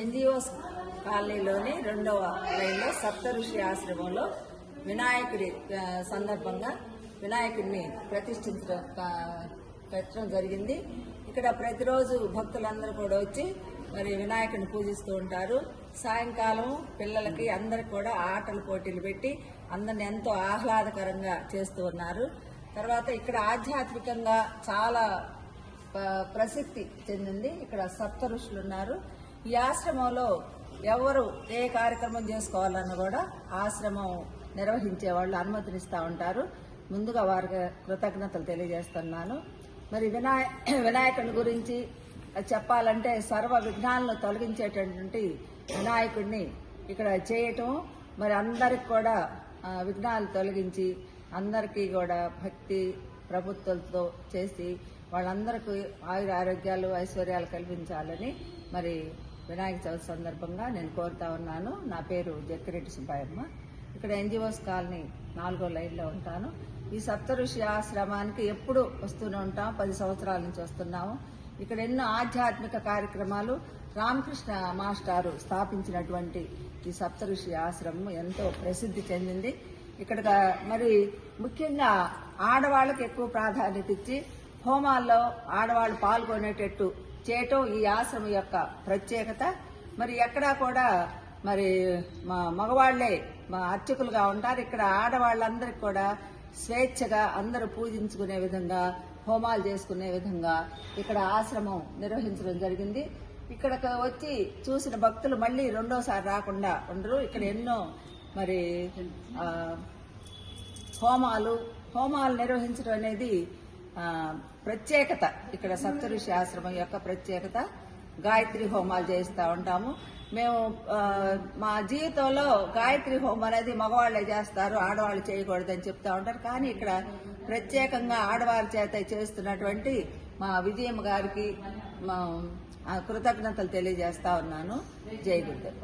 NGOs కాలనీలోని 2వ లైన్లో సప్త ఋషి ఆశ్రమంలో వినాయకుడి సందర్భంగా వినాయకుడిని పెట్టడం జరిగింది. ఇక్కడ ప్రతిరోజు భక్తులందరూ కూడా వచ్చి మరి వినాయకుడిని పూజిస్తూ ఉంటారు. సాయంకాలం పిల్లలకి అందరికి కూడా ఆటల పోటీలు పెట్టి అందరిని ఎంతో ఆహ్లాదకరంగా చేస్తూ ఉన్నారు. తర్వాత ఇక్కడ ఆధ్యాత్మికంగా చాలా ప్రసిద్ధి చెందింది. ఇక్కడ సప్త ఋషులు ఉన్నారు. ఈ ఆశ్రమంలో ఎవరు ఏ కార్యక్రమం చేసుకోవాలన్నా కూడా ఆశ్రమం నిర్వహించే వాళ్ళు అనుమతినిస్తూ ఉంటారు. ముందుగా వారికి కృతజ్ఞతలు తెలియజేస్తున్నాను. మరి వినాయకుడి గురించి చెప్పాలంటే సర్వ విఘ్నాలను తొలగించేటటువంటి వినాయకుడిని ఇక్కడ చేయటం, మరి అందరికి కూడా విఘ్నాలు తొలగించి అందరికీ కూడా భక్తి ప్రభుత్వంతో చేసి వాళ్ళందరికీ ఆయుర ఆరోగ్యాలు ఐశ్వర్యాలు కల్పించాలని మరి వినాయక చవితి సందర్భంగా నేను కోరుతా ఉన్నాను. నా పేరు జక్కిరెడ్డి సుబ్బాయమ్మ. ఇక్కడ ఎన్జిఓస్ కాలనీ 4వ లైన్లో ఉంటాను. ఈ సప్త ఋషి ఆశ్రమానికి ఎప్పుడు వస్తూనే ఉంటాం. 10 సంవత్సరాల నుంచి వస్తున్నాము. ఇక్కడ ఎన్నో ఆధ్యాత్మిక కార్యక్రమాలు రామకృష్ణ మాస్టారు స్థాపించినటువంటి ఈ సప్త ఋషి ఆశ్రమం ఎంతో ప్రసిద్ధి చెందింది. ఇక్కడ మరి ముఖ్యంగా ఆడవాళ్ళకి ఎక్కువ ప్రాధాన్యత ఇచ్చి హోమాల్లో ఆడవాళ్ళు పాల్గొనేటట్టు చేయటం ఈ ఆశ్రమం యొక్క ప్రత్యేకత. మరి ఎక్కడా కూడా మరి మగవాళ్లే అర్చకులుగా ఉంటారు. ఇక్కడ ఆడవాళ్ళందరికీ కూడా స్వేచ్ఛగా అందరూ పూజించుకునే విధంగా హోమాలు చేసుకునే విధంగా ఇక్కడ ఆశ్రమం నిర్వహించడం జరిగింది. ఇక్కడికి వచ్చి చూసిన భక్తులు మళ్ళీ రెండోసారి రాకుండా ఉండరు. ఇక్కడ ఎన్నో మరి హోమాలు నిర్వహించడం అనేది ప్రత్యేకత. ఇక్కడ సప్తఋషి ఆశ్రమం యొక్క ప్రత్యేకత. గాయత్రి హోమాలు చేస్తూ ఉంటాము. మేము మా జీవితంలో గాయత్రి హోమం అనేది మగవాళ్లే చేస్తారు, ఆడవాళ్ళు చేయకూడదని చెప్తా ఉంటారు. కానీ ఇక్కడ ప్రత్యేకంగా ఆడవాళ్ళ చేత చేస్తున్నటువంటి మా విజయమ్మ గారికి కృతజ్ఞతలు తెలియజేస్తా ఉన్నాను. జై గురుదేవ్.